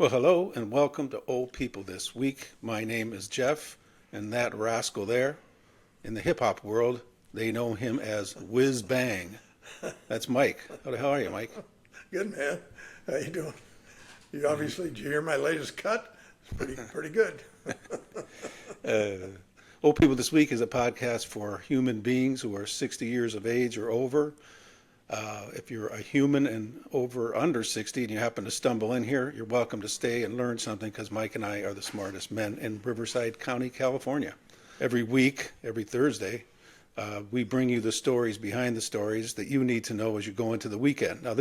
Well, hello and welcome to Old People This Week. My name is Jeff, and that rascal there, in the hip hop world, they know him as Whiz Bang. That's Mike. How the hell are you, Mike? Good, man. How you doing? You obviously, did you hear my latest cut? It's pretty good. Old People This Week is a podcast for human beings who are 60 years of age or over. If you're a human and under 60 and you happen to stumble in here, you're welcome to stay and learn something because Mike and I are the smartest men in Riverside County, California. Every week, every Thursday, we bring you the stories behind the stories that you need to know as you go into the weekend. Now,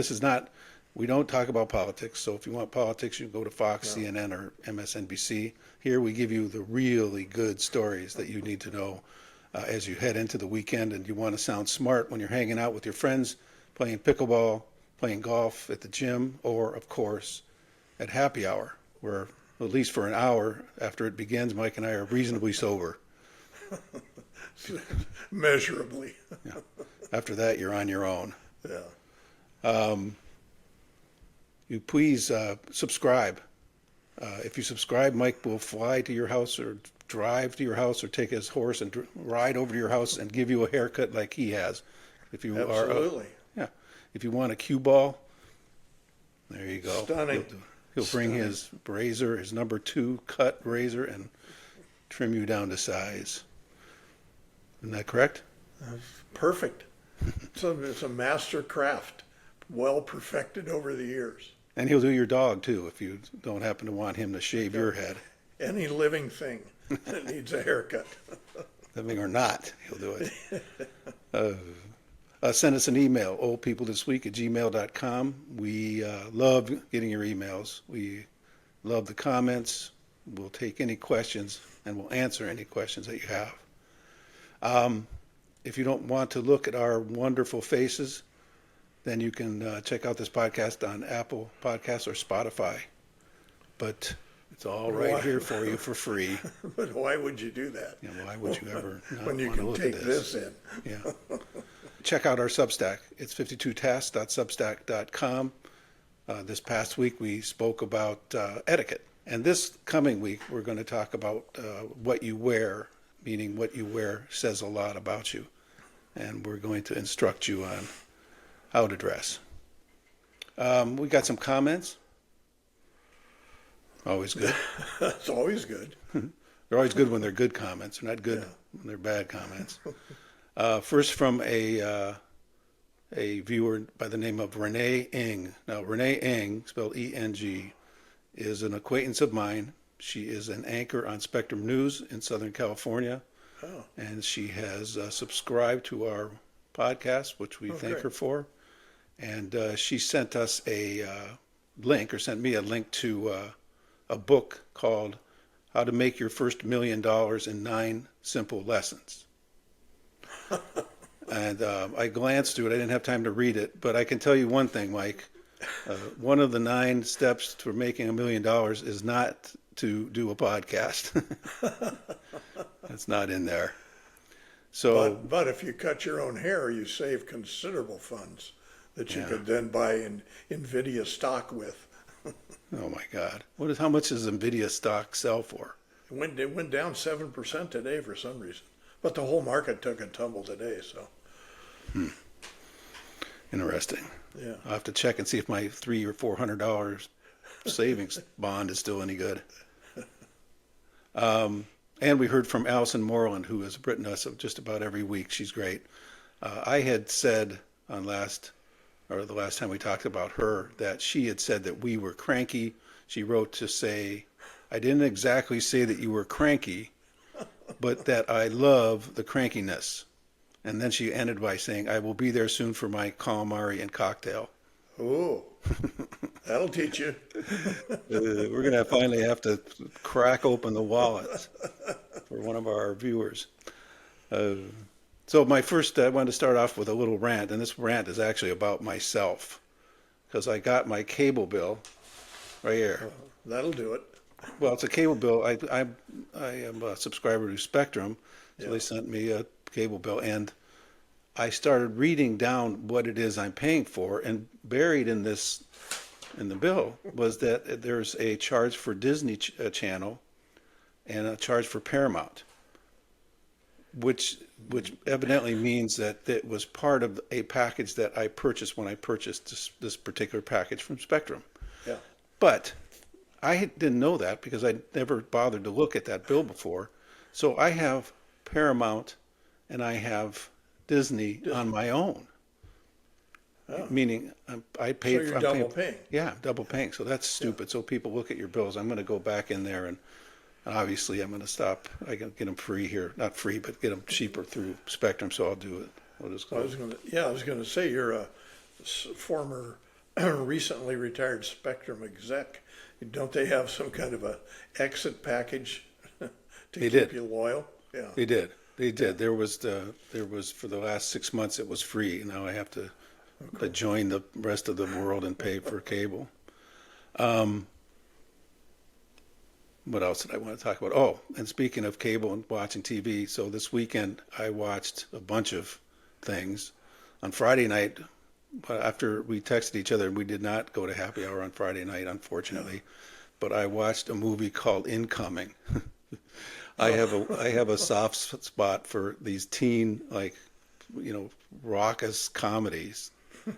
we don't talk about politics, so if you want politics, you can go to Fox, No. CNN, or MSNBC. Here we give you the really good stories that you need to know as you head into the weekend and you want to sound smart when you're hanging out with your friends, playing pickleball, playing golf at the gym, or, of course, at happy hour, where, at least for an hour after it begins, Mike and I are reasonably sober. Measurably. Yeah. After that, you're on your own. Yeah. You please subscribe. If you subscribe, Mike will fly to your house or drive to your house or take his horse and ride over to your house and give you a haircut like he has. If you Absolutely. If you want a cue ball, there you go. Stunning. He'll bring his razor, his number 2 cut razor, and trim you down to size. Isn't that correct? Perfect. It's a master craft, well perfected over the years. And he'll do your dog too if you don't happen to want him to shave your head. Any living thing that needs a haircut. Living or not, he'll do it. Send us an email, oldpeoplethisweek@gmail.com. We love getting your emails. We love the comments. We'll take any questions and we'll answer any questions that you have. If you don't want to look at our wonderful faces, then you can check out this podcast on Apple Podcasts or Spotify. But it's all right here for you for free. But why would you do that? Yeah, why would you ever not when you want to can look take at this in? Yeah. Check out our Substack. It's 52tasks.substack.com. This past week we spoke about etiquette. And this coming week we're going to talk about what you wear, meaning what you wear says a lot about you. And we're going to instruct you on how to dress. We got some comments. Always good. That's always good. They're always good when they're good comments. They're not good when they're bad comments. First from a viewer by the name of Renee Eng. Now, Renee Eng, spelled E-N-G, is an acquaintance of mine. She is an anchor on Spectrum News in Southern California. Oh. And she has subscribed to our podcast, which we thank great. her for. And she sent us a link, or sent me a link to a book called How to Make Your First $1 Million in 9 Simple Lessons. And I glanced through it. I didn't have time to read it, but I can tell you one thing, Mike. One of the 9 steps to making $1 million is not to do a podcast. That's not in there. So, But if you cut your own hair, you save considerable funds that you could then buy NVIDIA stock with. oh my God, how much does NVIDIA stock sell for? It went down 7% today for some reason. But the whole market took a tumble today, so. Interesting. Yeah. I'll have to check and see if my $300 or $400 savings bond is still any good. And we heard from Allison Moreland, who has written us just about every week. She's great. I had said the last time we talked about her, that she had said that we were cranky. She wrote to say, I didn't exactly say that you were cranky, but that I love the crankiness. And then she ended by saying, I will be there soon for my calamari and cocktail. Oh, that'll teach you. We're going to finally have to crack open the wallet for one of our viewers. So I wanted to start off with a little rant, and this rant is actually about myself, because I got my cable bill right here. That'll do it. Well, it's a cable bill. I am a subscriber to Spectrum, so they sent me a cable bill, and I started reading down what it is I'm paying for, and buried in this in the bill was that there's a charge for Disney Channel and a charge for Paramount, which evidently means that it was part of a package that I purchased when I purchased this particular package from Spectrum. Yeah. But I didn't know that because I never bothered to look at that bill before. So I have Paramount and I have Disney on my own. Oh. Meaning I paid. So you're double paying. Yeah, double paying. So that's stupid. So people look at your bills. I'm going to go back in there and obviously I'm going to stop. I can get them free here, not free, but get them cheaper through Spectrum. So I'll do it. I was going to say you're a former, recently retired Spectrum exec. Don't they have some kind of a exit package to keep you loyal? Yeah, they did. They did. There was for the last 6 months it was free. Now I have to join the rest of the world and pay for cable. What else did I want to talk about? Oh, and speaking of cable and watching TV, so this weekend I watched a bunch of things. On Friday night, after we texted each other, we did not go to happy hour on Friday night, unfortunately, but I watched a movie called Incoming. I have a soft spot for these teen, raucous comedies.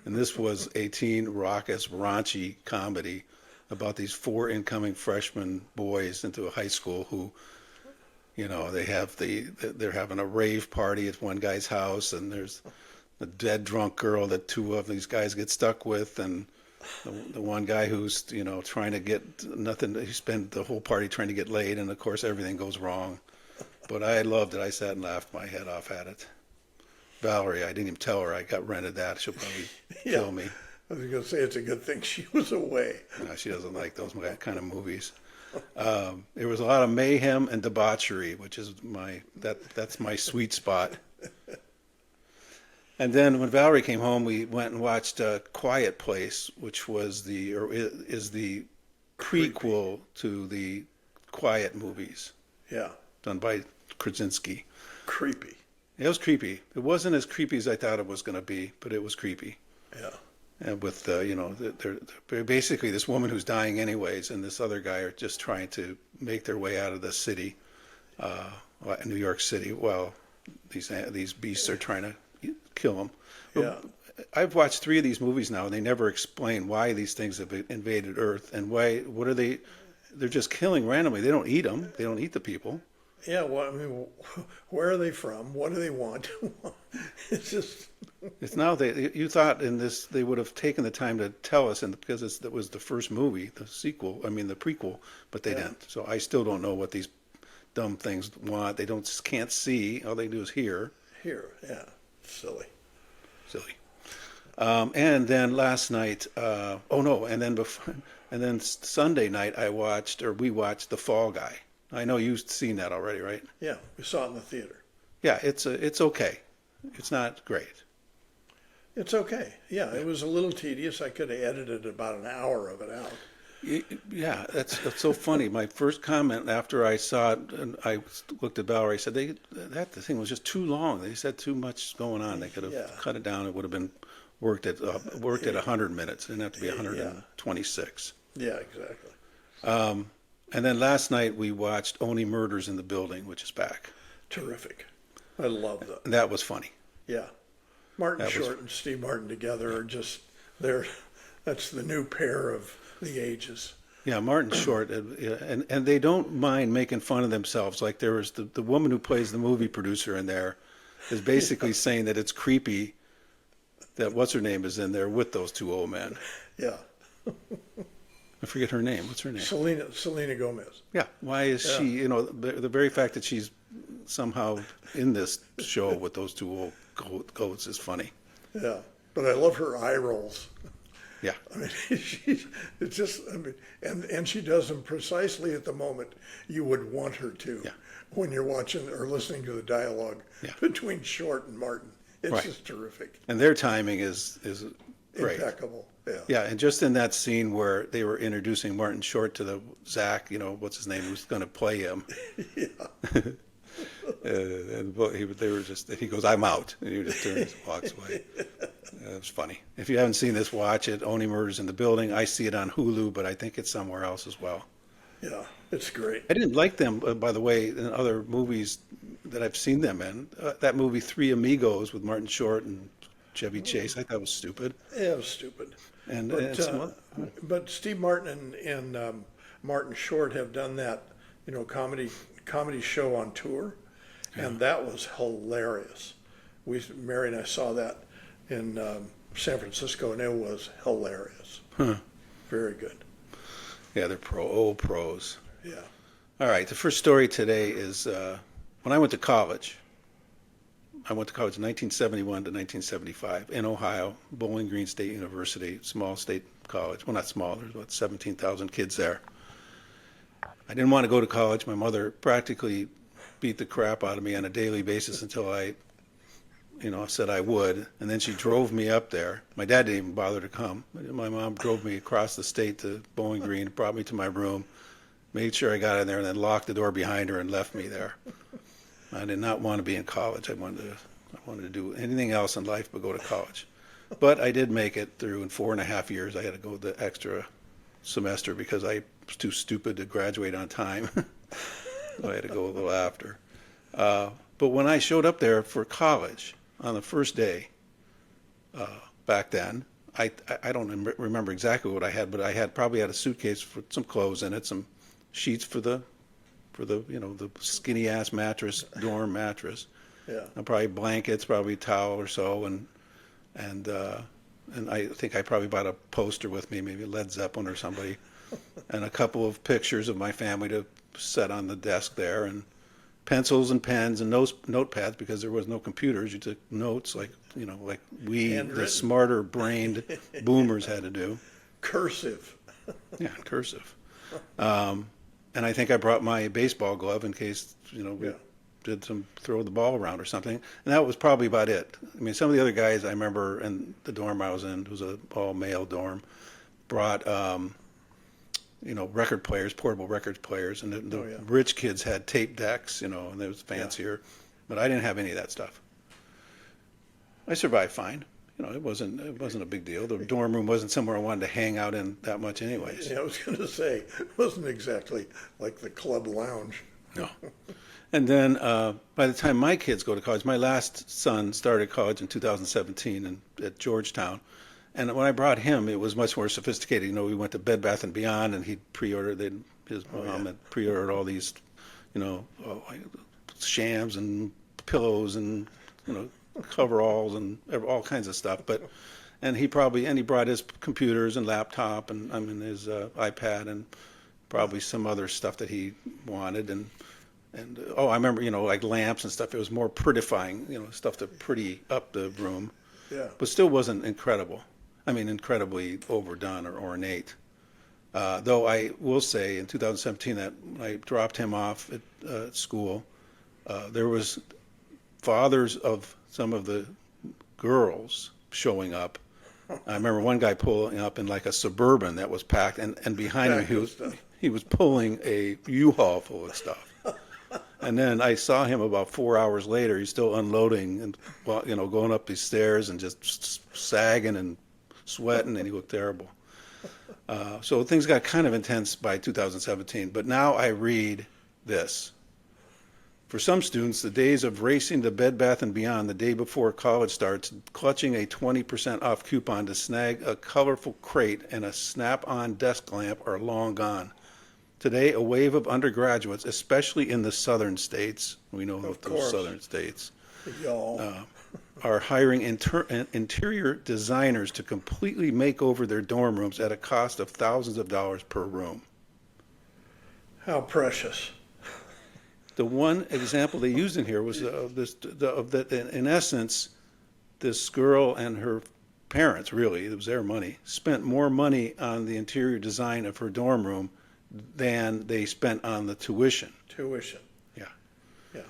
And this was a teen, raucous, raunchy comedy about these 4 incoming freshman boys into a high school who, they're having a rave party at one guy's house, and there's a dead drunk girl that 2 of these guys get stuck with, and the one guy who's trying to get nothing. He spent the whole party trying to get laid, and of course everything goes wrong. But I loved it. I sat and laughed my head off at it. Valerie, I didn't even tell her I got rented that. She'll probably kill me. I was going to say it's a good thing she was away. No, she doesn't like those kind of movies. There was a lot of mayhem and debauchery, which is that's my sweet spot. And then when Valerie came home, we went and watched Quiet Place, which is the prequel to the Quiet movies. Yeah. Done by Krasinski. Creepy. It was creepy. It wasn't as creepy as I thought it was going to be, but it was creepy. Yeah. And with they're basically this woman who's dying anyways, and this other guy are just trying to make their way out of the city, New York City, while these beasts are trying to kill them. Yeah. I've watched 3 of these movies now, and they never explain why these things have invaded Earth and what are they? They're just killing randomly. They don't eat them. They don't eat the people. Yeah, well, I mean, where are they from? What do they want? It's just. It's now you thought in this they would have taken the time to tell us, and because it was the first movie, the prequel, but they didn't. So I still don't know what these dumb things want. They can't see. All they do is hear. Yeah, silly. And then last night, and then Sunday night we watched The Fall Guy. I know you've seen that already, right? Yeah, we saw it in the theater. Yeah, it's okay. It's not great. It's okay. Yeah, it was a little tedious. I could have edited about an hour of it out. Yeah, that's so funny. My first comment after I saw it, and I looked at Valerie, I said, the thing was just too long. They said too much going on. They could have cut it down. It would have been worked at 100 minutes. It didn't have to be 126. Yeah, exactly. And then last night we watched Only Murders in the Building, which is back. Terrific. I love that. That was funny. Yeah. Martin Short and Steve Martin together are just, that's the new pair of the ages. Yeah, Martin Short, and they don't mind making fun of themselves. Like there was the woman who plays the movie producer in there is basically saying that it's creepy that what's her name is in there with those 2 old men. Yeah. I forget her name. What's her name? Selena Gomez. Yeah. Why is she? The very fact that she's somehow in this show with those 2 old goats is funny. Yeah, but I love her eye rolls. Yeah. I mean, it's just. I mean, and she does them precisely at the moment you would want her to. Yeah. When you're watching or listening to the dialogue between Short and Martin, it's just terrific. And their timing is great. Impeccable. Yeah. Yeah, and just in that scene where they were introducing Martin Short to Zach, what's his name, who's going to play him. Yeah. They were just, he goes, I'm out. And he just turns and walks away. It was funny. If you haven't seen this, watch it. Only Murders in the Building. I see it on Hulu, but I think it's somewhere else as well. Yeah, it's great. I didn't like them, by the way, in other movies that I've seen them in. That movie, Three Amigos, with Martin Short and Chevy Chase, I thought was stupid. Yeah, it was stupid. And, But Steve Martin and Martin Short have done that, comedy show on tour, and that was hilarious. Mary and I saw that in San Francisco, and it was hilarious. Very good. yeah, they're old pros. Yeah. All right, the first story today is when I went to college. I went to college in 1971 to 1975 in Ohio, Bowling Green State University, small state college. Well, not small, there's about 17,000 kids there. I didn't want to go to college. My mother practically beat the crap out of me on a daily basis until I, said I would. And then she drove me up there. My dad didn't even bother to come. My mom drove me across the state to Bowling Green, brought me to my room, made sure I got in there, and then locked the door behind her and left me there. I did not want to be in college. I wanted to do anything else in life but go to college. But I did make it through in 4.5 years. I had to go the extra semester because I was too stupid to graduate on time. So I had to go a little after. But when I showed up there for college on the first day, back then, I don't remember exactly what I had, but I probably had a suitcase with some clothes in it, some sheets for the the skinny ass mattress, dorm mattress. Yeah. And probably blankets, probably a towel or so, and I think I probably bought a poster with me, maybe Led Zeppelin or somebody, and a couple of pictures of my family to set on the desk there, and pencils and pens and notepads because there was no computers. You took notes like we, the Handwritten. smarter brained boomers, had to do. Cursive. Yeah, cursive. And I think I brought my baseball glove in case, we did some throw the ball around or something. And that was probably about it. I mean, some of the other guys I remember in the dorm I was in, it was an all-male dorm, brought, record players, portable record players. And the rich kids had tape decks, and it was fancier. But I didn't have any of that stuff. I survived fine. It wasn't a big deal. The dorm room wasn't somewhere I wanted to hang out in that much anyways. Yeah, I was going to say, it wasn't exactly like the club lounge. No. And then by the time my kids go to college, my last son started college in 2017 at Georgetown. And when I brought him, it was much more sophisticated. We went to Bed Bath & Beyond, and he'd his mom had pre-ordered all these, shams and pillows and, coveralls and all kinds of stuff. And he brought his computers and laptop and his iPad and probably some other stuff that he wanted. And I remember, like lamps and stuff. It was more prettifying, stuff to pretty up the room. Yeah. But still wasn't incredible. I mean, incredibly overdone or ornate. Though I will say in 2017 that when I dropped him off at school, there was fathers of some of the girls showing up. I remember one guy pulling up in like a Suburban that was packed, and behind him he was pulling a U-Haul full of stuff. And then I saw him about 4 hours later. He's still unloading and going up these stairs and just sagging and sweating, and he looked terrible. So things got kind of intense by 2017. But now I read this. For some students, the days of racing to Bed Bath & Beyond the day before college starts, clutching a 20% off coupon to snag a colorful crate and a snap-on desk lamp are long gone. Today, a wave of undergraduates, especially in the southern states, we know about those southern states, are hiring interior designers to completely make over their dorm rooms at a cost of thousands of dollars per room. How precious. The one example they used in here was in essence, this girl and her parents, really, it was their money, spent more money on the interior design of her dorm room than they spent on the tuition. Tuition. Yeah. Yeah.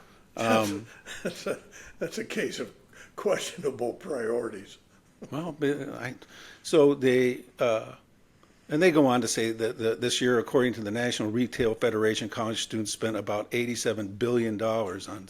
That's a case of questionable priorities. Well, so they, and they go on to say that this year, according to the National Retail Federation, college students spent about $87 billion on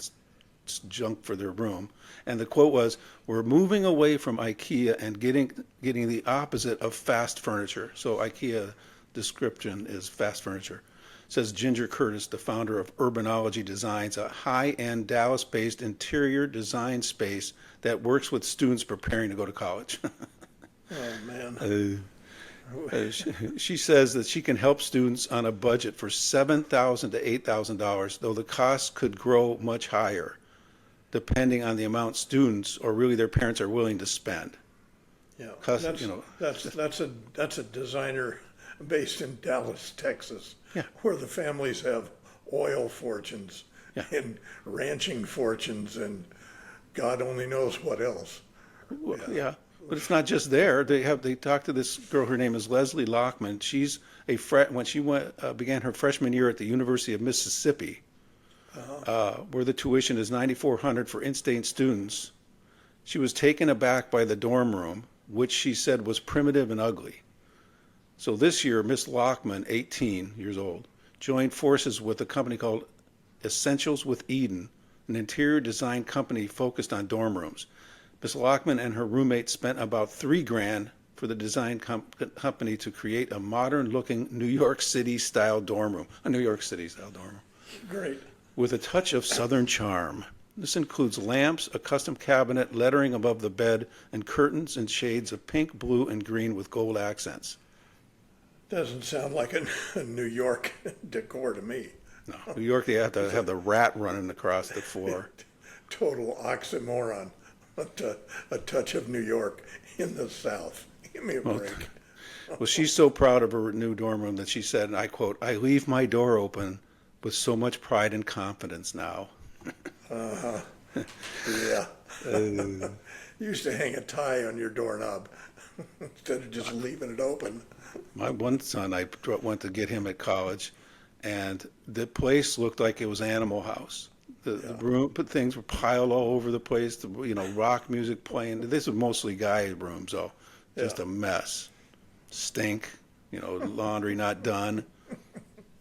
junk for their room. And the quote was, "We're moving away from IKEA and getting the opposite of fast furniture." So IKEA description is fast furniture. Says Ginger Curtis, the founder of Urbanology Designs, a high-end Dallas-based interior design space that works with students preparing to go to college. Oh, man. She says that she can help students on a budget for $7,000 to $8,000, though the cost could grow much higher, depending on the amount students or really their parents are willing to spend. Yeah, Cost, that's a designer based in Dallas, Texas, Yeah. where the families have oil fortunes Yeah. and ranching fortunes and God only knows what else. Yeah, but it's not just there. They talked to this girl. Her name is Leslie Lockman. She's when she began her freshman year at the University of Mississippi, where the tuition is $9,400 for in-state students. She was taken aback by the dorm room, which she said was primitive and ugly. So this year, Miss Lockman, 18 years old, joined forces with a company called Essentials with Eden, an interior design company focused on dorm rooms. Miss Lockman and her roommate spent about $3,000 for the design company to create a modern-looking New York City-style dorm room, Great. with a touch of Southern charm. This includes lamps, a custom cabinet, lettering above the bed, and curtains in shades of pink, blue, and green with gold accents. Doesn't sound like a New York decor to me. No, New York, they have to have the rat running across the floor. Total oxymoron. A touch of New York in the South. Give me a break. Well, she's so proud of her new dorm room that she said, and I quote, "I leave my door open with so much pride and confidence now." Yeah. You used to hang a tie on your doorknob instead of just leaving it open. My one son, I went to get him at college, and the place looked like it was Animal House. The room, but things were piled all over the place. Rock music playing. This was mostly guy rooms, though. Just a mess. Stink. Laundry not done.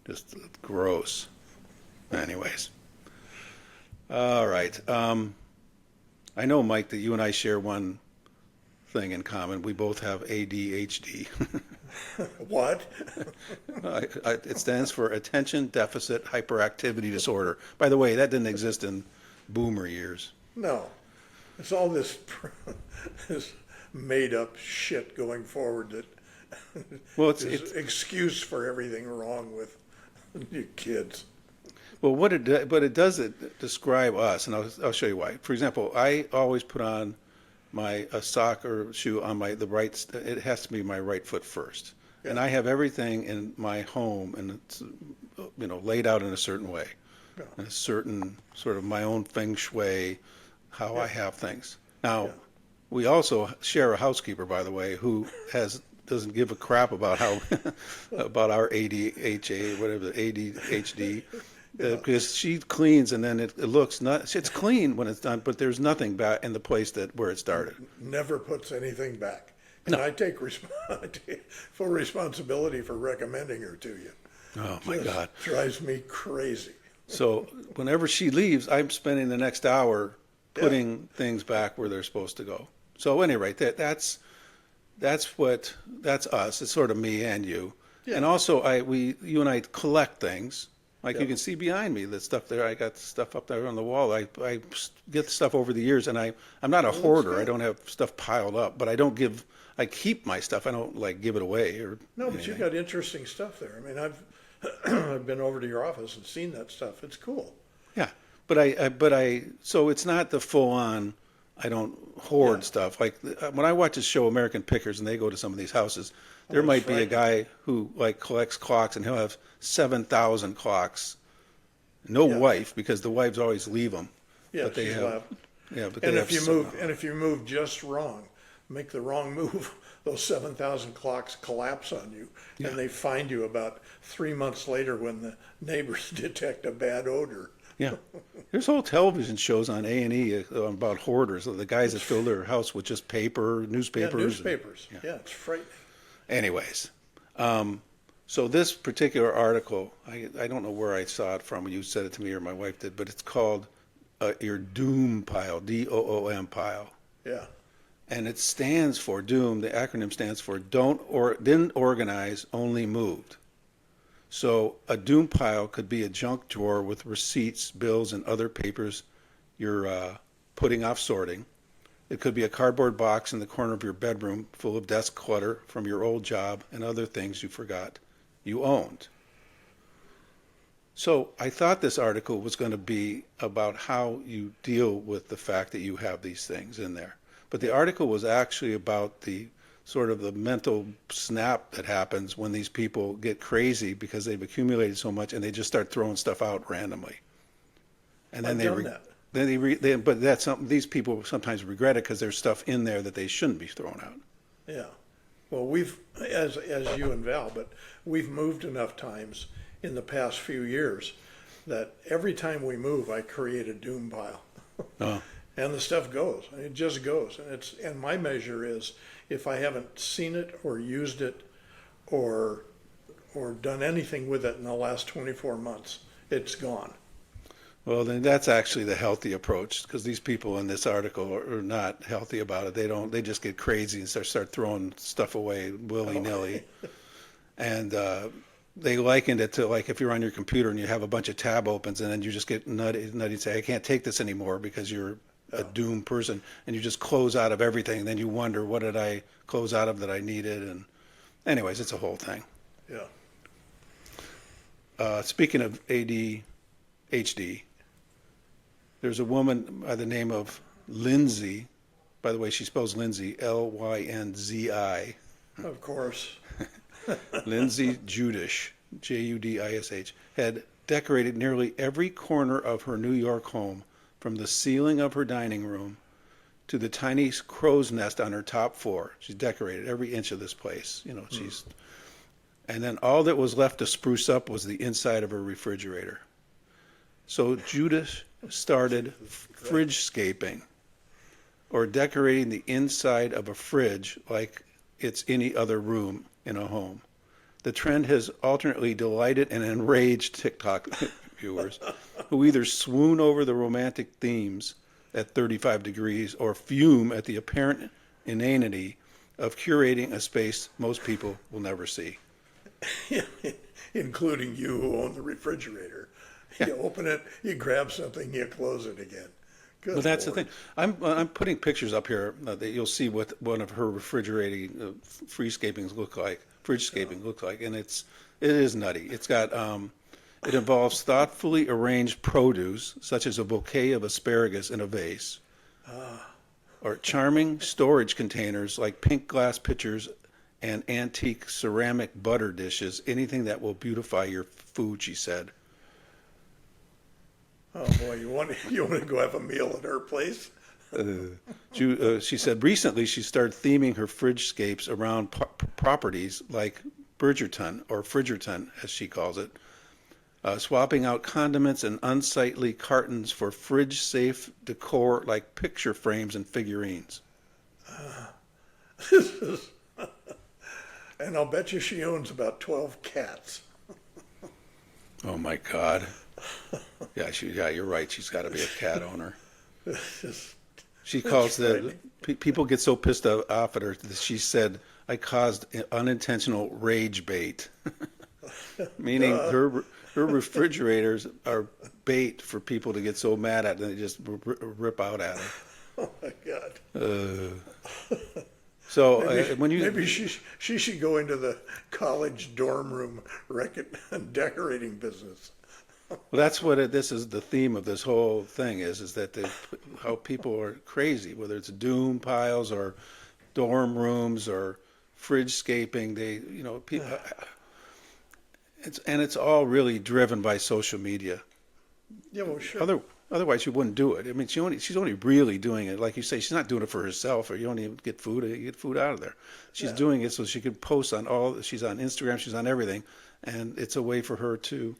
Just gross. Anyways. All right. I know, Mike, that you and I share one thing in common. We both have ADHD. What? It stands for Attention Deficit Hyperactivity Disorder. By the way, that didn't exist in boomer years. No. It's all this made up shit going forward that is excuse for everything wrong with you kids. Well, but it does describe us, and I'll show you why. For example, I always put on a sock or shoe on the right. It has to be my right foot first, and I have everything in my home, and it's laid out in a certain way, in a certain sort of my own feng shui, how I have things. Now, we also share a housekeeper, by the way, who doesn't give a crap about about our ADHD, whatever the ADHD. Because she cleans and then it looks not. It's clean when it's done, but there's nothing back in the place where it started. Never puts anything back. And I take full responsibility for recommending her to you. Oh my God, drives me crazy. So whenever she leaves, I'm spending the next hour putting things back where they're supposed to go. So anyway, that's us. It's sort of me and you. Yeah. And also you and I collect things. Like you can see behind me, the stuff there. I got stuff up there on the wall. I get stuff over the years, and I'm not a hoarder. I don't have stuff piled up, but I keep my stuff. I don't give it away or. No, but you've got interesting stuff there. I mean, I've been over to your office and seen that stuff. It's cool. Yeah, so it's not the full on. I don't hoard stuff. Like when I watch this show, American Pickers, and they go to some of these houses. There might be a guy who collects clocks, and he'll have 7,000 clocks. No wife, because the wives always leave them. Yeah, but they have. Yeah, but and if you move just wrong, make the wrong move, those 7,000 clocks collapse on you, and they find you about 3 months later when the neighbors detect a bad odor. Yeah, there's whole television shows on A&E about hoarders, the guys that fill their house with just paper, newspapers. Yeah, newspapers. Yeah, it's frightening. Anyways, so this particular article, I don't know where I saw it from. You said it to me or my wife did, but it's called your doom pile, DOOM pile. Yeah. And it stands for doom. The acronym stands for didn't organize, only moved. So a doom pile could be a junk drawer with receipts, bills, and other papers you're putting off sorting. It could be a cardboard box in the corner of your bedroom full of desk clutter from your old job and other things you forgot you owned. So I thought this article was going to be about how you deal with the fact that you have these things in there. But the article was actually about the sort of the mental snap that happens when these people get crazy because they've accumulated so much and they just start throwing stuff out randomly. And then but that's something these people sometimes regret it because there's stuff in there that they shouldn't be throwing out. Yeah. Well, we've, as you and Val, but we've moved enough times in the past few years that every time we move, I create a doom pile. Oh. And the stuff goes. It just goes. And my measure is if I haven't seen it or used it or done anything with it in the last 24 months, it's gone. Well, then that's actually the healthy approach because these people in this article are not healthy about it. They just get crazy and start throwing stuff away willy-nilly. And they likened it to like if you're on your computer and you have a bunch of tab opens and then you just get nutty and say, I can't take this anymore because you're a doomed person, and you just close out of everything, and then you wonder, what did I close out of that I needed? And anyways, it's a whole thing. Yeah. Speaking of ADHD, there's a woman by the name of Lindsay. By the way, she spells Lindsay, Lynzi. Of course. Lindsay Judish, Judish, had decorated nearly every corner of her New York home, from the ceiling of her dining room to the tiny crow's nest on her top floor. She's decorated every inch of this place. And then all that was left to spruce up was the inside of her refrigerator. So Judas started Fridgescaping, or decorating the inside of a fridge like it's any other room in a home. The trend has alternately delighted and enraged TikTok viewers who either swoon over the romantic themes at 35 degrees or fume at the apparent inanity of curating a space most people will never see. Including you who own the refrigerator. You open it, you grab something, you close it again. Good Well, that's Lord. the thing. I'm putting pictures up here that you'll see what one of her refrigerating Fridgescaping looks like, and it is nutty. It's got it involves thoughtfully arranged produce, such as a bouquet of asparagus in a vase, or charming storage containers like pink glass pitchers and antique ceramic butter dishes. Anything that will beautify your food, she said. Oh boy, you want to go have a meal at her place? She said recently she started theming her Fridgescapes around properties like Bridgerton, or Fridgerton as she calls it, swapping out condiments and unsightly cartons for fridge-safe decor like picture frames and figurines. And I'll bet you she owns about 12 cats. Oh my God. Yeah, you're right. She's got to be a cat owner. She calls people get so pissed off at her that she said, I caused unintentional rage bait. Meaning her refrigerators are bait for people to get so mad at, and they just rip out at her. Oh my God. So maybe she should go into the college dorm room decorating business. Well, that's what this is. The theme of this whole thing is that how people are crazy, whether it's doom piles or dorm rooms or Fridgescaping. People. It's all really driven by social media. Yeah, well, sure. Otherwise, you wouldn't do it. I mean, she's only really doing it, like you say. She's not doing it for herself, or you don't even get food. You get food out of there. She's doing it so she can post on She's on Instagram. She's on everything, and it's a way for her to,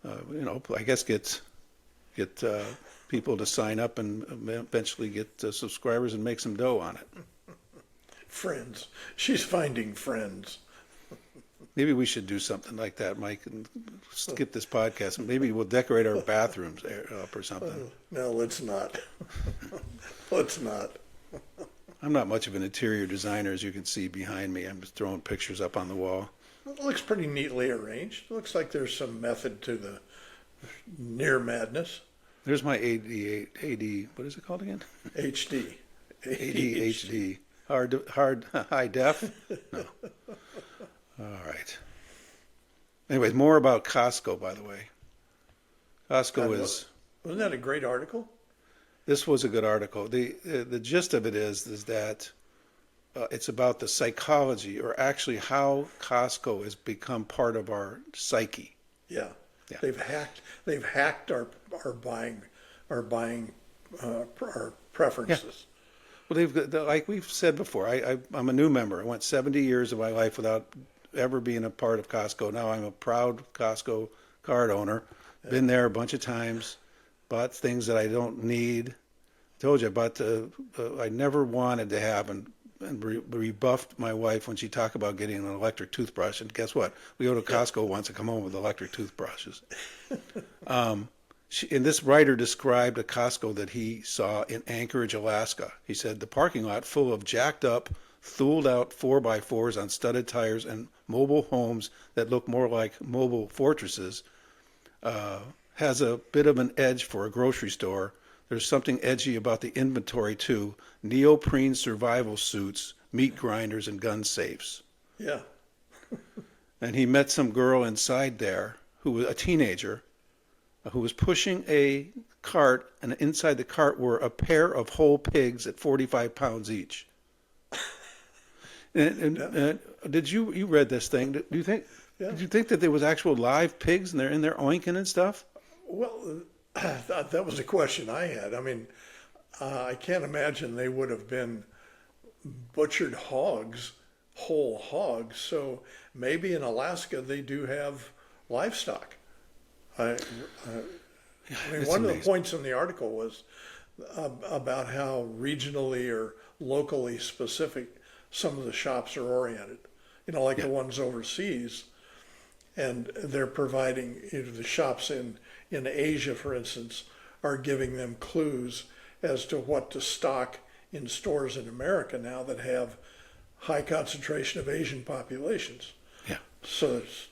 I guess get people to sign up and eventually get subscribers and make some dough on it. Friends. She's finding friends. Maybe we should do something like that, Mike, and skip this podcast. Maybe we'll decorate our bathrooms up or something. No, let's not. Let's not. I'm not much of an interior designer, as you can see behind me. I'm just throwing pictures up on the wall. It looks pretty neatly arranged. It looks like there's some method to the near madness. There's my what is it called again? HD. ADHD. Hard, high def? No. All right. Anyways, more about Costco, by the way. Costco is... Wasn't that a great article? This was a good article. The gist of it is that it's about the psychology, or actually how Costco has become part of our psyche. Yeah. Yeah. They've hacked our buying our preferences. Well, like we've said before, I'm a new member. I went 70 years of my life without ever being a part of Costco. Now I'm a proud Costco card owner. Been there a bunch of times, bought things that I don't need. Told you about I never wanted to have and rebuffed my wife when she talked about getting an electric toothbrush. And guess what? We go to Costco once and come home with electric toothbrushes. And this writer described a Costco that he saw in Anchorage, Alaska. He said the parking lot full of jacked up, thooled out 4x4s on studded tires and mobile homes that look more like mobile fortresses has a bit of an edge for a grocery store. There's something edgy about the inventory too. Neoprene survival suits, meat grinders, and gun safes. Yeah. And he met some girl inside there who was a teenager who was pushing a cart, and inside the cart were a pair of whole pigs at 45 pounds each. And did you read this thing? Do you think? Yeah. Did you think that there was actual live pigs and they're in there oinking and stuff? Well, that was a question I had. I mean, I can't imagine they would have been butchered hogs, whole hogs. So maybe in Alaska they do have livestock. I mean, one of the points in the article was about how regionally or locally specific some of the shops are oriented. You know, like the ones overseas, and they're providing, you know, the shops in Asia, for instance, are giving them clues as to what to stock in stores in America now that have high concentration of Asian populations. Yeah. So it's,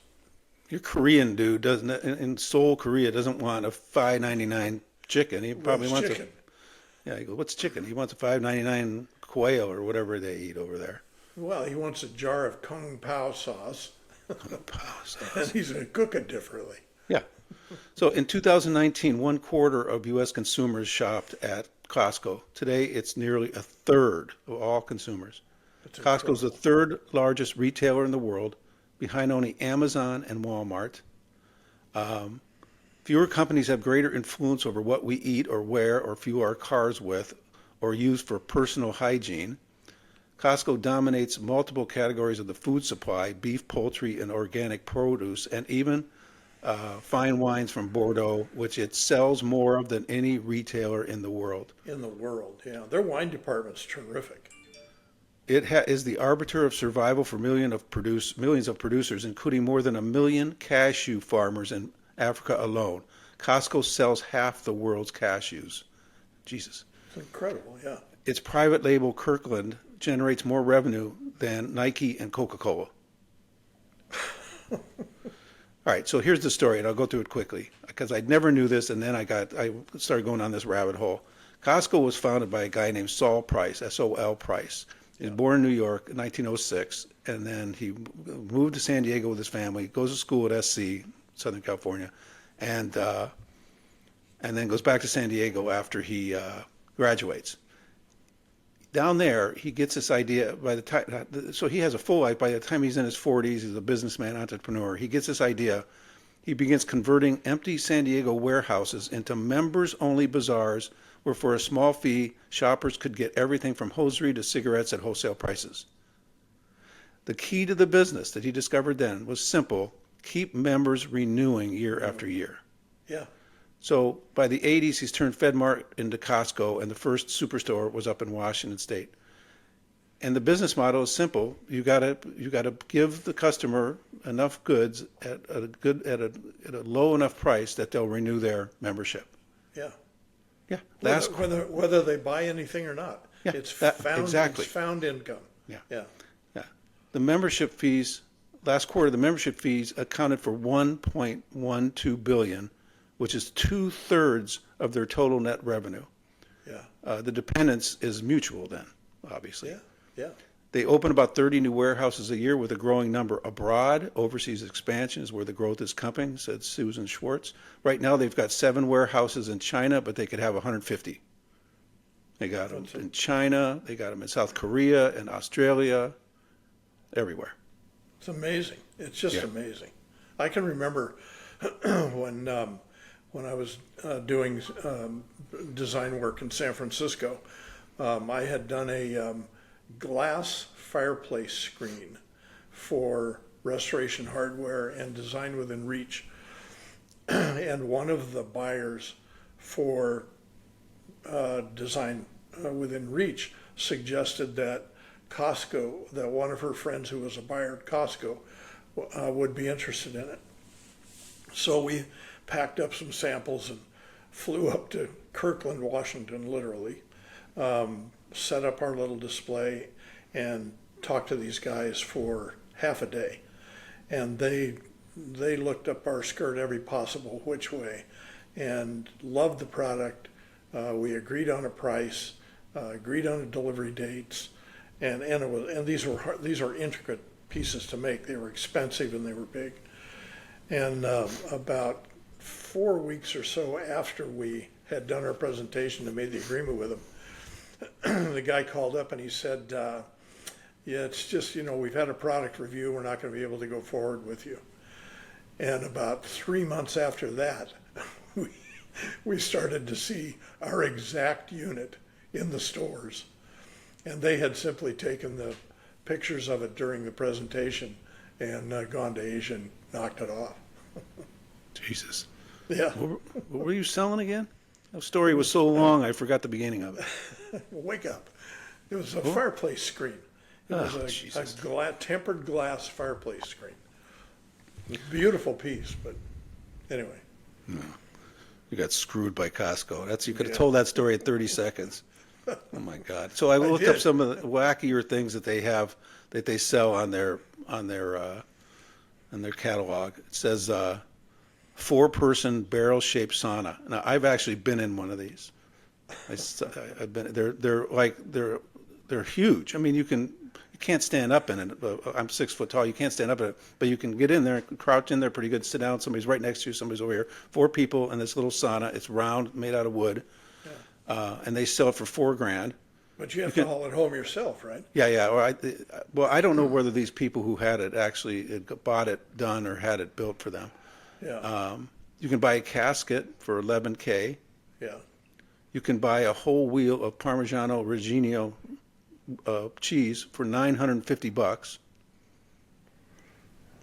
your Korean dude doesn't in Seoul, Korea, doesn't want a $5.99 chicken. He probably wants chicken. He goes, what's chicken? He wants a $5.99 quail or whatever they eat over there. Well, he wants a jar of Kung Pao sauce, Kung Pao sauce. and he's going to cook it differently. Yeah. So in 2019, 1/4 of U.S. consumers shopped at Costco. Today, it's nearly a third of all consumers. Costco's the third largest retailer in the world, behind only Amazon and Walmart. Fewer companies have greater influence over what we eat or wear or fuel our cars with or use for personal hygiene. Costco dominates multiple categories of the food supply: beef, poultry, and organic produce, and even fine wines from Bordeaux, which it sells more of than any retailer in the world. In the world, yeah. Their wine department's terrific. It is the arbiter of survival for millions of producers, including more than 1 million cashew farmers in Africa alone. Costco sells half the world's cashews. Jesus. It's incredible, yeah. Its private label, Kirkland, generates more revenue than Nike and Coca-Cola. All right, so here's the story, and I'll go through it quickly, because I never knew this, and then I started going on this rabbit hole. Costco was founded by a guy named Saul Price, S-O-L Price. He was born in New York in 1906, and then he moved to San Diego with his family, goes to school at SC, Southern California, and then goes back to San Diego after he graduates. Down there, he gets this idea by the time, so he has a full life. By the time he's in his 40s, he's a businessman, entrepreneur. He gets this idea. He begins converting empty San Diego warehouses into members-only bazaars where for a small fee, shoppers could get everything from hosiery to cigarettes at wholesale prices. The key to the business that he discovered then was simple: keep members renewing year after year. Yeah. So by the 80s, he's turned FedMart into Costco, and the first superstore was up in Washington State. And the business model is simple. You gotta give the customer enough goods at a low enough price that they'll renew their membership. Yeah. Yeah, Whether they buy anything or not. Yeah, exactly. It's found income. Yeah. Yeah. Yeah. The membership fees, last quarter, the membership fees accounted for 1.12 billion, which is 2/3 of their total net revenue. Yeah. The dependence is mutual then, obviously. Yeah. Yeah. They open about 30 new warehouses a year with a growing number abroad. Overseas expansion is where the growth is coming, said Susan Schwartz. Right now they've got 7 warehouses in China, but they could have 150. They got them in China, they got them in South Korea and Australia, everywhere. It's amazing. It's just Yeah. amazing. I can remember when I was doing design work in San Francisco, I had done a glass fireplace screen for Restoration Hardware and Design Within Reach. And one of the buyers for Design Within Reach suggested that Costco, that one of her friends who was a buyer at Costco, would be interested in it. So we packed up some samples and flew up to Kirkland, Washington, literally, set up our little display and talked to these guys for half a day. And they looked up our skirt every possible which way and loved the product. We agreed on a price, agreed on a delivery dates, and these are intricate pieces to make. They were expensive and they were big. And about 4 weeks or so after we had done our presentation and made the agreement with them, the guy called up and he said, yeah, it's just, we've had a product review. We're not going to be able to go forward with you. And about 3 months after that, we started to see our exact unit in the stores. And they had simply taken the pictures of it during the presentation and gone to Asia and knocked it off. Jesus. Yeah. What were you selling again? The story was so long, I forgot the beginning of it. Wake up. It was a fireplace screen. It was a tempered glass fireplace screen. Beautiful piece, but anyway. No. You got screwed by Costco. You could have told that story in 30 seconds. Oh my God! So I looked up some of the wackier things that they have that they sell on their catalog. It says 4-person barrel-shaped sauna. Now I've actually been in one of these. I've been. They're huge. I mean, you can't stand up in it. I'm 6 foot tall. You can't stand up in it, but you can get in there, crouch in there pretty good, sit down. Somebody's right next to you. Somebody's over here. 4 people in this little sauna. It's round, made out of wood. And they sell it for $4,000. But you have to haul it home yourself, right? Yeah. Well, I don't know whether these people who had it actually had bought it done or had it built for them. Yeah. You can buy a casket for $11,000. Yeah. You can buy a whole wheel of Parmigiano Reggiano cheese for $950.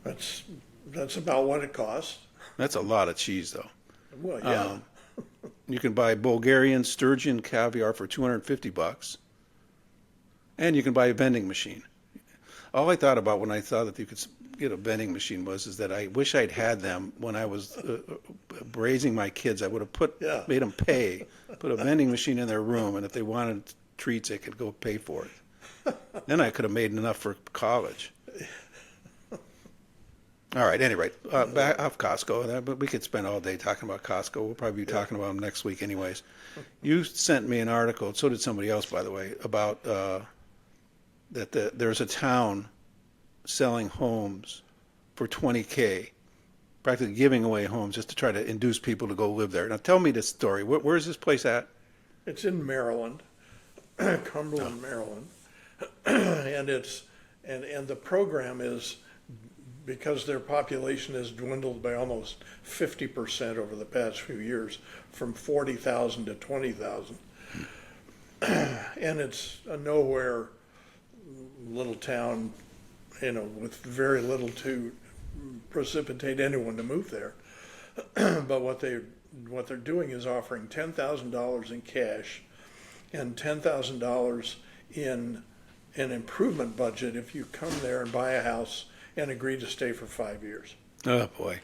That's about what it costs. That's a lot of cheese, though. Well, yeah. You can buy Bulgarian sturgeon caviar for $250, and you can buy a vending machine. All I thought about when I thought that you could get a vending machine is that I wish I'd had them when I was raising my kids. I would have made them pay, put a vending machine in their room, and if they wanted treats, they could go pay for it. Then I could have made enough for college. All right, anyway, back off Costco, but we could spend all day talking about Costco. We'll probably be talking about them next week anyways. You sent me an article, so did somebody else, by the way, about that there's a town selling homes for $20,000, practically giving away homes just to try to induce people to go live there. Now tell me this story. Where's this place at? It's in Maryland, Cumberland, Maryland. And the program is, because their population has dwindled by almost 50% over the past few years, from 40,000 to 20,000. And it's a nowhere little town, with very little to precipitate anyone to move there. But what they're doing is offering $10,000 in cash and $10,000 in an improvement budget if you come there and buy a house and agree to stay for 5 years Oh, boy.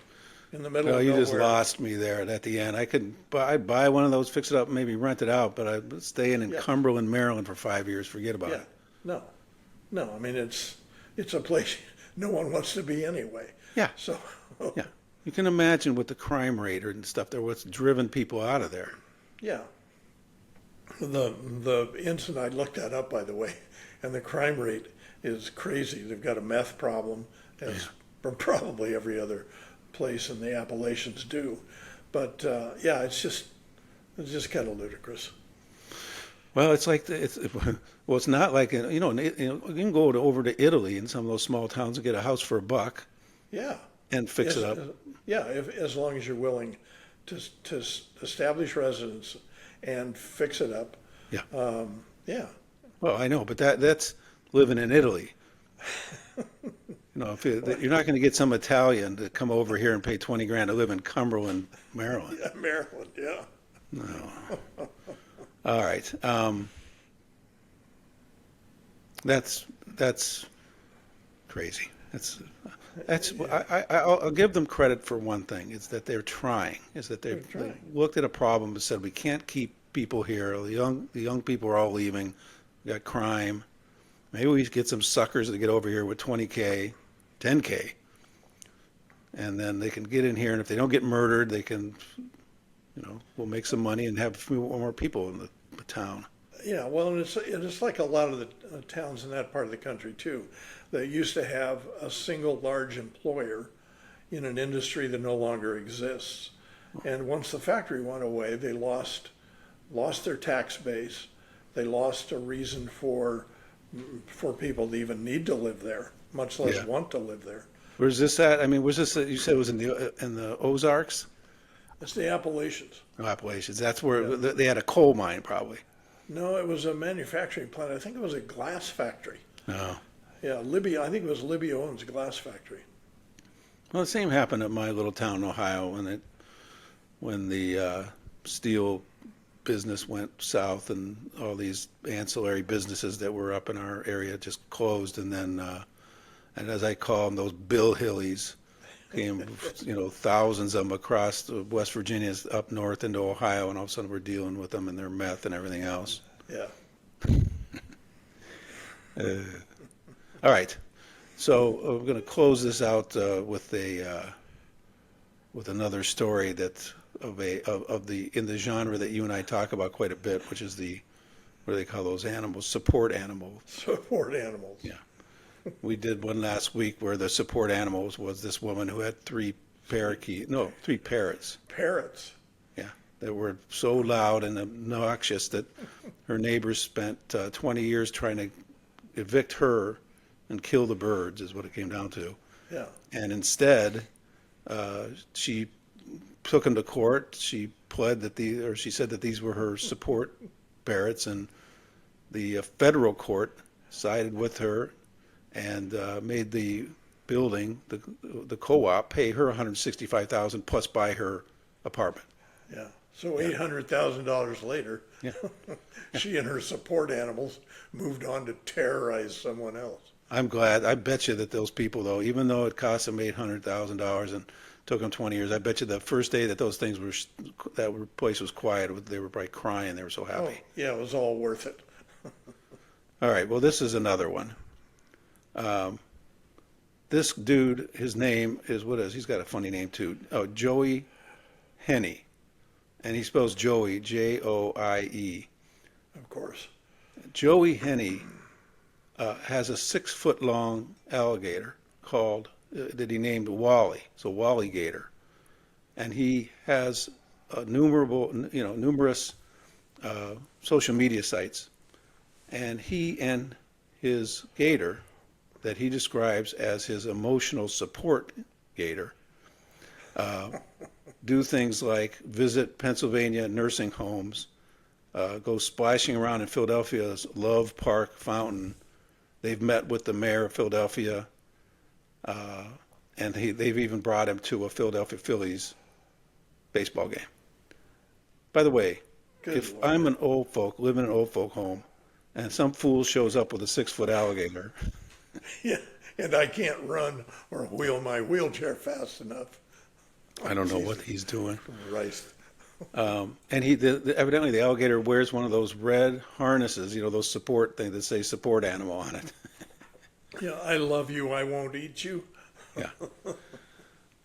in the middle Well, of you just nowhere. lost me there at the end. I'd buy one of those, fix it up, maybe rent it out, but I'd stay in Yeah. Cumberland, Maryland for 5 years. Forget about Yeah, it. no, no. I mean, it's a place no one wants to be anyway. Yeah, So, yeah. You can imagine with the crime rate and stuff there, what's driven people out of there. yeah. The incident, I looked that up, by the way, and the crime rate is crazy. They've got a meth problem, as probably every other place in the Appalachians do. But yeah, it's just kind of ludicrous. Well, it's like it's not like you can go over to Italy in some of those small towns and get a house for $1 Yeah. and fix it up. Yeah, as long as you're willing to establish residence and fix it up. Yeah. Yeah. Well, I know, but that's living in Italy. If you're not going to get some Italian to come over here and pay 20 grand to live in Cumberland, Maryland. Yeah, Maryland, yeah. No. All right. That's crazy. I'll give them credit for one thing. Is that they're trying. Is that they looked at a problem and said we can't keep people here. The young people are all leaving. We got crime. Maybe we get some suckers to get over here with 20K, 10K, and then they can get in here. And if they don't get murdered, they can, we'll make some money and have a few more people in the town. Yeah, well, and it's like a lot of the towns in that part of the country too. They used to have a single large employer in an industry that no longer exists. And once the factory went away, they lost their tax base. They lost a reason for people to even need to live there, much less want to live there. Where's this at? I mean, was this you said it was in the Ozarks? It's the Appalachians. Oh, Appalachians. That's where they had a coal mine, probably. No, it was a manufacturing plant. I think it was a glass factory. No. Yeah, Libby. I think it was Libby Owens Glass Factory. Well, the same happened at my little town in Ohio when the steel business went south and all these ancillary businesses that were up in our area just closed, and then and as I call them, those Bill Hillies came, thousands of them across West Virginia up north into Ohio, and all of a sudden we're dealing with them and their meth and everything else. Yeah. All right, so we're going to close this out with another story that in the genre that you and I talk about quite a bit, which is what do they call those animals? Support animals. Support animals. Yeah. We did one last week where the support animals was this woman who had three parrots. Parrots. Yeah, that were so loud and obnoxious that her neighbors spent 20 years trying to evict her and kill the birds, is what it came down to. Yeah. And instead, she took them to court. She she said that these were her support parrots, and the federal court sided with her and made the building, the co-op, pay her $165,000 plus buy her apartment. Yeah. So $800,000 later, Yeah. she and her support animals moved on to terrorize someone else. I'm glad. I bet you that those people, though, even though it cost them $800,000 and took them 20 years, I bet you the first day that those things that place was quiet, they were probably crying. They were so happy. Oh, yeah, it was all worth it. All right. Well, this is another one. This dude, his name is, he's got a funny name too. Oh, Joey Henney. And he spells Joey, Joie. Of course. Joey Henney has a 6-foot-long alligator that he named Wally. So Wally Gator. And he has numerous social media sites. And he and his gator, that he describes as his emotional support gator, do things like visit Pennsylvania nursing homes, go splashing around in Philadelphia's Love Park fountain. They've met with the mayor of Philadelphia, and they've even brought him to a Philadelphia Phillies baseball game. By the way, Good if Lord. I'm an old folk, living in an old folk home, and some fool shows up with a 6-foot alligator. Yeah, and I can't run or wheel my wheelchair fast enough. I don't know Jesus what he's doing. Christ. And evidently the alligator wears one of those red harnesses, those support things that say support animal on it. Yeah, I love you, I won't eat you. Yeah. All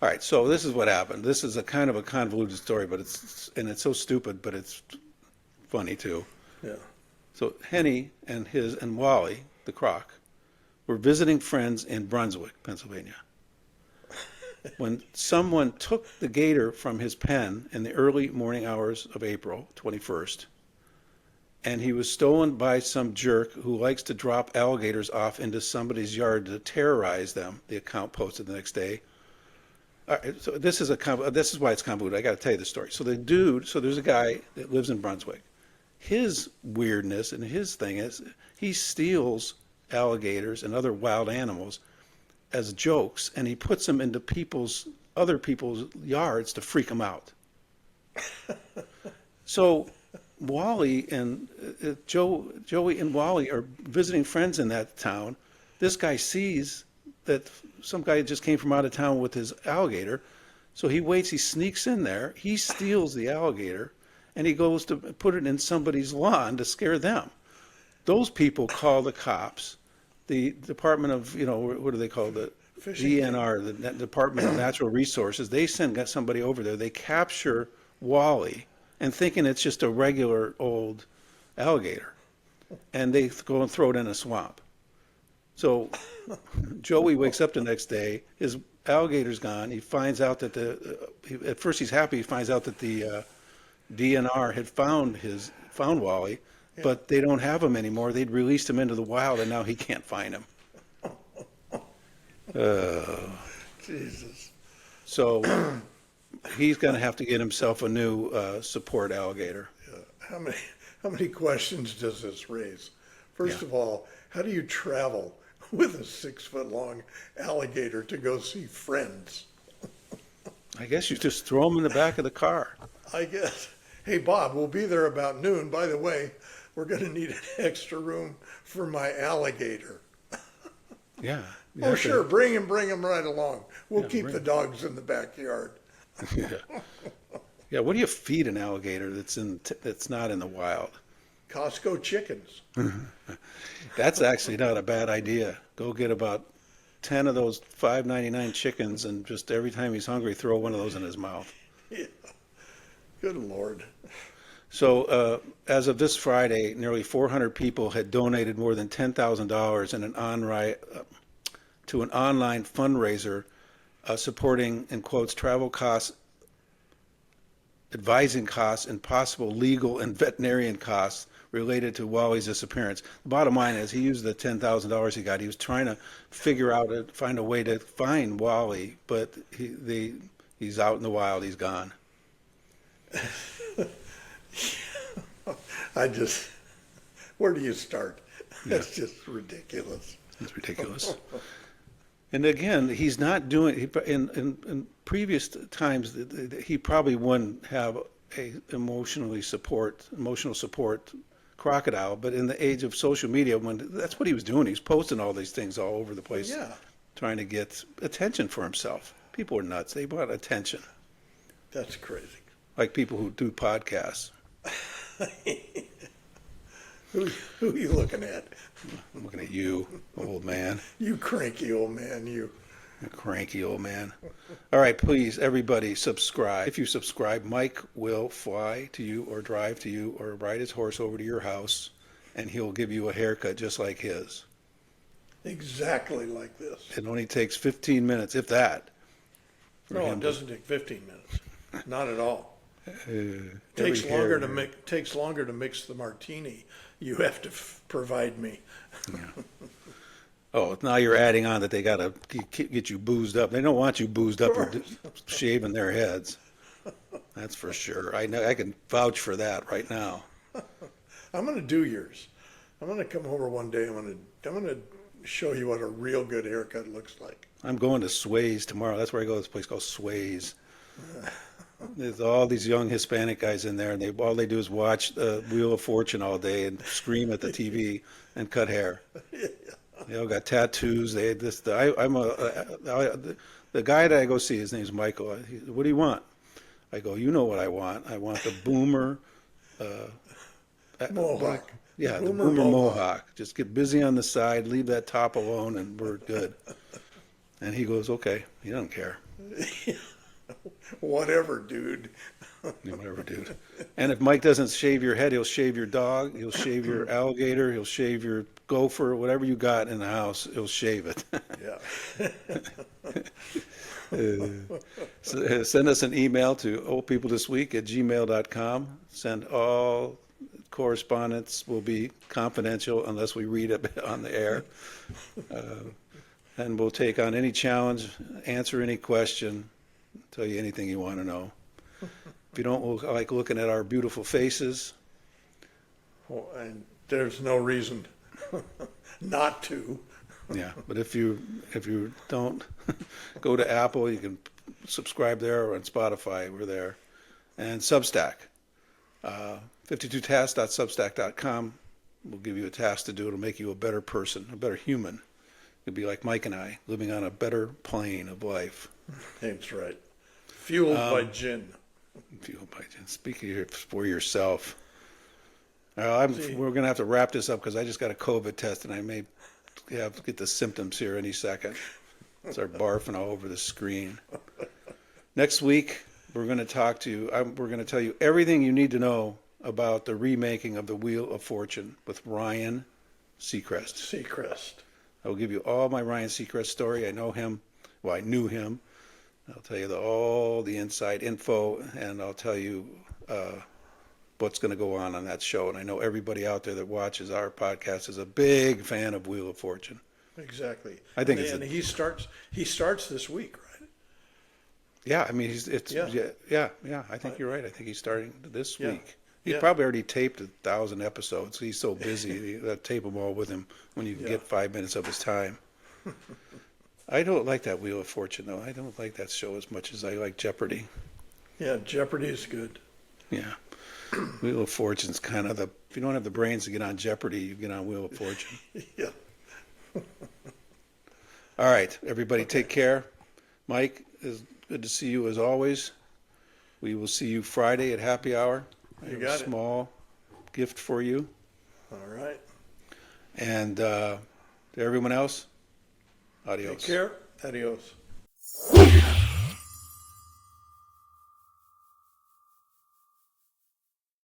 right, so this is what happened. This is a kind of a convoluted story, but it's so stupid, but it's funny too. Yeah. So Henny and Wally, the croc, were visiting friends in Brunswick, Pennsylvania, when someone took the gator from his pen in the early morning hours of April 21st, and he was stolen by some jerk who likes to drop alligators off into somebody's yard to terrorize them, the account posted the next day. All right, so this is why it's convoluted. I got to tell you the story. So there's a guy that lives in Brunswick. His weirdness and his thing is he steals alligators and other wild animals as jokes, and he puts them into other people's yards to freak them out. So Wally and Joey and Wally are visiting friends in that town. This guy sees that some guy just came from out of town with his alligator, so he waits, he sneaks in there, he steals the alligator, and he goes to put it in somebody's lawn to scare them. Those people call the cops. The Department of, what do they call it? DNR, the Department of Natural Resources. They send somebody over there. They capture Wally and thinking it's just a regular old alligator. And they go and throw it in a swamp. So Joey wakes up the next day. His alligator's gone. He finds out that at first he's happy. He finds out that the DNR had found Wally, but they don't have him anymore. They'd released him into the wild, and now he can't find him. Jesus. So he's going to have to get himself a new support alligator. How many questions does this raise? First of all, how do you travel with a 6-foot-long alligator to go see friends? I guess you just throw him in the back of the car. I guess. Hey, Bob, we'll be there about noon. By the way, we're going to need an extra room for my alligator. Yeah. Oh, sure. Bring him right along. We'll keep the dogs in the backyard. Yeah. Yeah. What do you feed an alligator that's not in the wild? Costco chickens. That's actually not a bad idea. Go get about 10 of those $5.99 chickens, and just every time he's hungry, throw one of those in his mouth. Yeah. Good Lord. So as of this Friday, nearly 400 people had donated more than $10,000 to an online fundraiser supporting, in quotes, travel costs, advising costs, and possible legal and veterinarian costs related to Wally's disappearance. The bottom line is he used the $10,000 he got. He was trying to find a way to find Wally, but he's out in the wild. He's gone. Where do you start? That's just ridiculous. It's ridiculous. And again, he's not doing, in previous times, he probably wouldn't have a emotional support crocodile, but in the age of social media, that's what he was doing. He was posting all these things all over the place, trying to get attention for himself. People are nuts. They want attention. That's crazy. Like people who do podcasts. Who are you looking at? I'm looking at you, old man. You cranky old man, you. A cranky old man. All right, please, everybody, subscribe. If you subscribe, Mike will fly to you or drive to you or ride his horse over to your house, and he'll give you a haircut just like his. Exactly like this. It only takes 15 minutes, if that. No, it doesn't take 15 minutes. Not at all. Takes longer to mix the martini. You have to provide me. Yeah. Oh, now you're adding on that they got to get you boozed up. They don't want you boozed up or shaving their heads. That's for sure. I know. I can vouch for that right now. I'm going to do yours. I'm going to come over one day. I'm going to show you what a real good haircut looks like. I'm going to Sway's tomorrow. That's where I go to this place called Sway's. There's all these young Hispanic guys in there, and all they do is watch Wheel of Fortune all day and scream at the TV and cut hair. They all got tattoos. They had this. The guy that I go see, his name's Michael. What do you want? I go, you know what I want. I want the boomer. Mohawk. Yeah, the boomer mohawk. Just get busy on the side, leave that top alone, and we're good. And he goes, okay. He doesn't care. Whatever, dude. Yeah, whatever, dude. And if Mike doesn't shave your head, he'll shave your dog, he'll shave your alligator, he'll shave your gopher, whatever you got in the house, he'll shave it. Yeah. Send us an email to oldpeoplethisweek@gmail.com. Send all correspondence will be confidential unless we read it on the air. And we'll take on any challenge, answer any question, tell you anything you want to know. If you don't like looking at our beautiful faces, Well, and there's no reason not to. yeah. But if you don't go to Apple, you can subscribe there, or on Spotify, we're there. And Substack, 52tasks.substack.com will give you a task to do. It'll make you a better person, a better human. You'll be like Mike and I, living on a better plane of life. That's right. Fueled by gin. Fueled by gin. Speak for yourself. We're going to have to wrap this up because I just got a COVID test and I may have to get the symptoms here any second. Start barfing all over the screen. Next week, we're going to talk to you. We're going to tell you everything you need to know about the remaking of the Wheel of Fortune with Ryan Seacrest. Seacrest. I will give you all my Ryan Seacrest story. I know him. Well, I knew him. I'll tell you all the inside info, and I'll tell you what's going to go on that show. And I know everybody out there that watches our podcast is a big fan of Wheel of Fortune. Exactly. I think he starts this week, right? Yeah, I mean, yeah. I think you're right. I think he's starting this week. He's probably already taped 1,000 episodes. He's so busy. Tape them all with him when you can get 5 minutes of his time. I don't like that Wheel of Fortune, though. I don't like that show as much as I like Jeopardy. Yeah, Jeopardy is good. Yeah. Wheel of Fortune's kind of if you don't have the brains to get on Jeopardy, you get on Wheel of Fortune. Yeah. All right, everybody, take care. Mike, it's good to see you as always. We will see you Friday at happy hour. I have a small gift for you. All right. And to everyone else, adios. Take care. Adios.